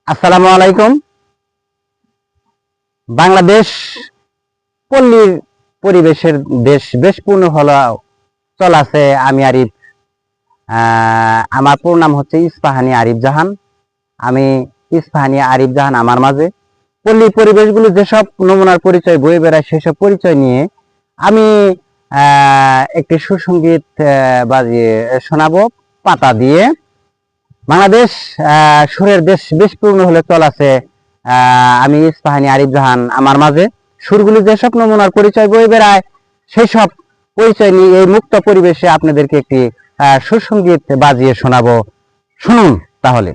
আসসালামু আলাইকুম। বাংলাদেশ পল্লীর পরিবেশের দেশ বেশ পূর্ণ হলো চলাছে। আমি আরিফ, আমার পুরো নাম হচ্ছে ইস্পাহানি আরিফ জাহান। আমি ইস্পাহানি আরিফ জাহান আমার মাঝে পল্লী পরিবেশগুলো যেসব নমুনার পরিচয় বয়ে বেড়ায় সেসব পরিচয় নিয়ে আমি একটি সুসঙ্গীত বাজিয়ে শোনাবো পাতা দিয়ে। বাংলাদেশ সুরের দেশ বেশ পূর্ণ হলে চলাছে। আমি ইস্পাহানি আরিফ জাহান আমার মাঝে সুরগুলি যেসব নমুনার পরিচয় বয়ে বেড়ায় সেই সব পরিচয় নিয়ে এই মুক্ত পরিবেশে আপনাদেরকে একটি সুসঙ্গীত বাজিয়ে শোনাবো। শুনুন তাহলে।